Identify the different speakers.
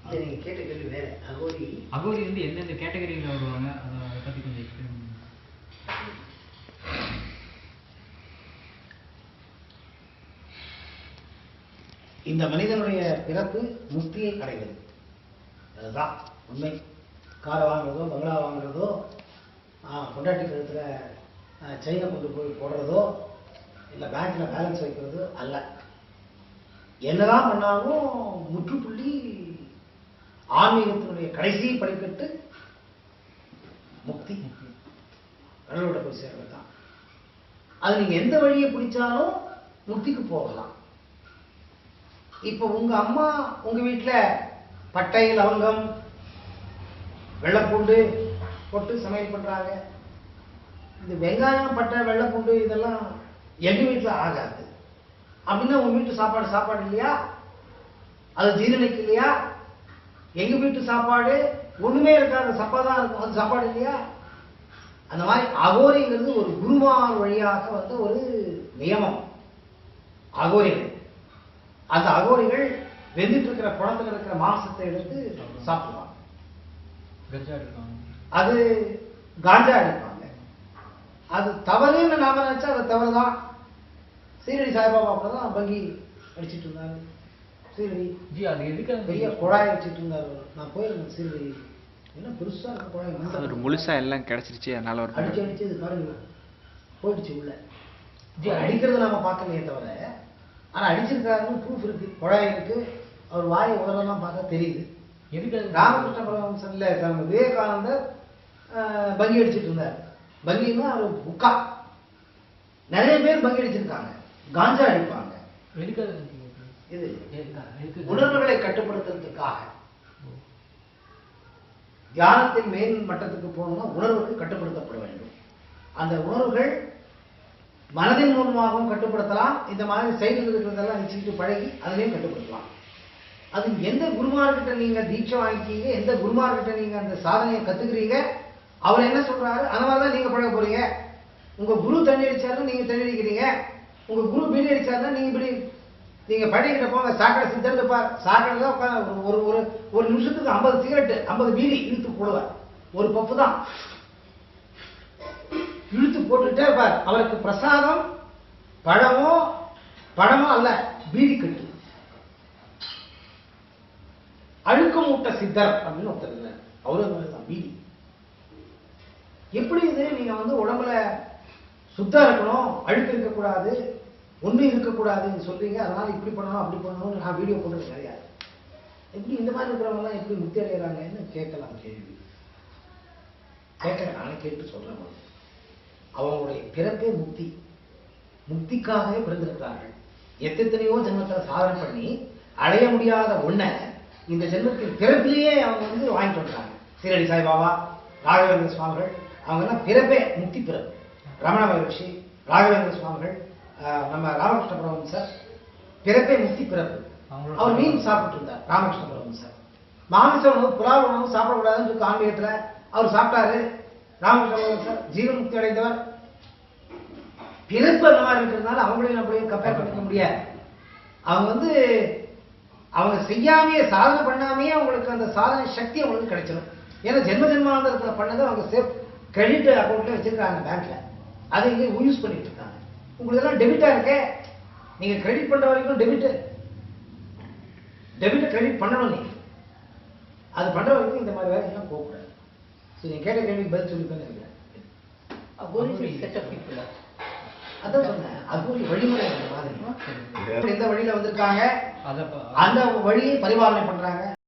Speaker 1: நீங்க கேட்ட கேள்வி வேற. அகோரி
Speaker 2: அகோரி வந்து எந்தெந்த கேட்டகரியில் வருவாங்க, அதை பற்றி கொஞ்சம் எக்ஸ்பிளைன் பண்ணுங்க.
Speaker 1: இந்த மனிதனுடைய பிறப்பு முக்தியை அடைவது, அதுதான் உண்மை. காரை வாங்குறதோ, பங்களா வாங்குறதோ, பொண்டாட்டி கழுத்தில் செயினை கொண்டு போய் போடுறதோ, இல்லை பேங்க்ல பேலன்ஸ் வைக்கிறதோ அல்ல. என்னதான் பண்ணாலும் முற்றுப்புள்ளி ஆன்மீகத்தினுடைய கடைசி படிக்கட்டு முக்தி, கடவுளோட போய் சேர்றது தான். அது நீங்க எந்த வழியை பிடிச்சாலும் முக்திக்கு போகலாம். இப்ப உங்க அம்மா உங்க வீட்டுல பட்டை, லவங்கம், வெள்ளைப்பூண்டு போட்டு சமையல் பண்றாங்க. இந்த வெங்காயம், பட்டை, வெள்ளைப்பூண்டு இதெல்லாம் எங்க வீட்டுல ஆகாது அப்படின்னா உங்க வீட்டு சாப்பாடு இல்லையா? அது ஜீரணிக்கு இல்லையா? எங்க வீட்டு சாப்பாடு ஒண்ணுமே இருக்காது, சப்பாதான் இருக்கும், அது சாப்பாடு இல்லையா? அந்த மாதிரி அகோரிங்கிறது ஒரு குருமார் வழியாக வந்து ஒரு நியமம். அகோரிகள், அந்த அகோரிகள் வெந்துட்டு இருக்கிற குளத்துல இருக்கிற மாசத்தை எடுத்து சாப்பிடுவாங்க. அது காஞ்சா அடிப்பாங்க. அது தவறுன்னு நாம நினைச்சா அது தவறுதான். சீரடி சாய்பாபா தான் பங்கி அடிச்சுட்டு இருந்தாரு. சீரடி பெரிய குழாய் வச்சுட்டு இருந்தாரு. நான் போயிருந்தேன் சீரடி. என்ன பெருசா இருக்க குழாய்,
Speaker 3: முழுசா எல்லாம் கிடைச்சிருச்சு. அதனால
Speaker 1: அடிச்சு இது பாருங்க போயிடுச்சு உள்ள. அடிக்கிறது நாம பார்க்கலையே தவிர, ஆனா அடிச்சிருக்காருன்னு ப்ரூஃப் இருக்கு, குழாய் இருக்கு. அவர் வாயை உதரெல்லாம் பார்த்தா தெரியுது. ராமகிருஷ்ண பரமஹம்சன்ல விவேகானந்தர் பங்கி அடிச்சுட்டு இருந்தார். பங்கின்னா அவர் புக்கா. நிறைய பேர் பங்கி அடிச்சிருக்காங்க, காஞ்சா அடிப்பாங்க. இது உணர்வுகளை கட்டுப்படுத்துறதுக்காக. தியானத்தின் மேல் மட்டத்துக்கு போகணும்னா உணர்வுகள் கட்டுப்படுத்தப்பட வேண்டும். அந்த உணர்வுகள் மனதின் மூலமாகவும் கட்டுப்படுத்தலாம். இந்த மாதிரி செயல்களெல்லாம் வச்சுக்கிட்டு பழகி அதிலையும் கட்டுப்படுத்தலாம். அது எந்த குருமார்கிட்ட நீங்க தீட்சை வாங்கிக்கீங்க, எந்த குருமார்கிட்ட நீங்க அந்த சாதனையை கத்துக்கிறீங்க, அவர் என்ன சொல்றாரு அந்த மாதிரிதான் நீங்க பழக போறீங்க. உங்க குரு தண்ணி அடிச்சாலும் நீங்க தண்ணி அடிக்கிறீங்க, உங்க குரு பீடி அடிச்சாலும் நீங்க இப்படி நீங்க பழகிட்ட போங்க. சாக்கடை சித்தர் இருப்பார், சாக்கடை தான் உட்காந்து ஒரு நிமிஷத்துக்கு 50 சிகரெட் 50 பீடி இழுத்து போடுவார். ஒரு பப்பு தான் இழுத்து போட்டுட்டே இருப்பார். அவருக்கு பிரசாதம் பழமோ அல்ல, பீடி கட்டு. அழுக்க மூட்ட சித்தர் அப்படின்னு ஒருத்தர் இல்லை, அவரு தான் பீடி. எப்படி இது நீங்க வந்து உடம்புல சுத்தம் இருக்கணும், அழுக்கு இருக்கக்கூடாது, ஒன்றும் இருக்கக்கூடாதுன்னு சொல்றீங்க, அதனால இப்படி பண்ணணும் அப்படி பண்ணணும்னு நான் வீடியோ போடுறது கிடையாது. எப்படி இந்த மாதிரி இருக்கிறவங்கலாம் எப்படி முக்தி அடைகிறாங்கன்னு கேட்கலாம் கேள்வி. கேட்கறேன், நானே கேட்டு சொல்றேன். அவங்களுடைய பிறப்பே முக்தி, முக்திக்காகவே பிறந்திருக்கிறார்கள். எத்தனையோ ஜென்மத்தில் சாதனை பண்ணி அடைய முடியாத ஒன்றை இந்த ஜென்மத்தின் பிறப்பிலேயே அவங்க வந்து வாங்கிட்டு வந்தாங்க. சீரடி சாய்பாபா, ராகவேந்திர சுவாமிகள், அவங்கெல்லாம் பிறப்பே முக்தி பிறப்பு. ரமண மகரிஷி, ராகவேந்திர சுவாமிகள், நம்ம ராமகிருஷ்ண பரமஹம்சர் பிறப்பே முக்தி பிறப்பு. அவர் மீன் சாப்பிட்டு இருந்தார். ராமகிருஷ்ண பரமஹம்சர் மாமிச உணவு, புலாவ் உணவு சாப்பிடக்கூடாதுன்னு இருக்கு ஆன்மீகத்துல. அவர் சாப்பிட்டாரு. ராமகிருஷ்ண பரமஹம்சர் ஜீவன் முக்தி அடைந்தவர். பிறப்பு அந்த மாதிரி இருக்கிறதுனால அவங்களையும் நம்மளையும் கம்பேர் பண்ணிக்க முடியாது. அவங்க வந்து அவங்க செய்யாமையே, சாதனை பண்ணாமையே அவங்களுக்கு அந்த சாதனை சக்தி அவங்களுக்கு கிடைச்சிடும். ஏன்னா ஜென்மாந்தரத்துல பண்ணதை அவங்க சேஃப் கிரெடிட் அக்கௌண்ட்ல வச்சிருக்காங்க பேங்க்ல. அதை இங்கே யூஸ் பண்ணிட்டு இருக்காங்க. உங்களுக்கு எல்லாம் டெபிட்டா இருக்கே, நீங்க கிரெடிட் பண்ற வரைக்கும் டெபிட்டை கிரெடிட் பண்ணணும். நீங்க அது பண்ற வரைக்கும் இந்த மாதிரி வேலையெல்லாம் போகக்கூடாது. நீங்க கேட்ட கேள்விக்கு பதில் சொல்லிப்பேன்னு நினைக்கிறேன். அதான் சொன்னேன், அது ஒரு வழிமுறை. அந்த மாதிரி எந்த வழியில வந்திருக்காங்க, அந்த வழியை பரிபாலனை பண்றாங்க.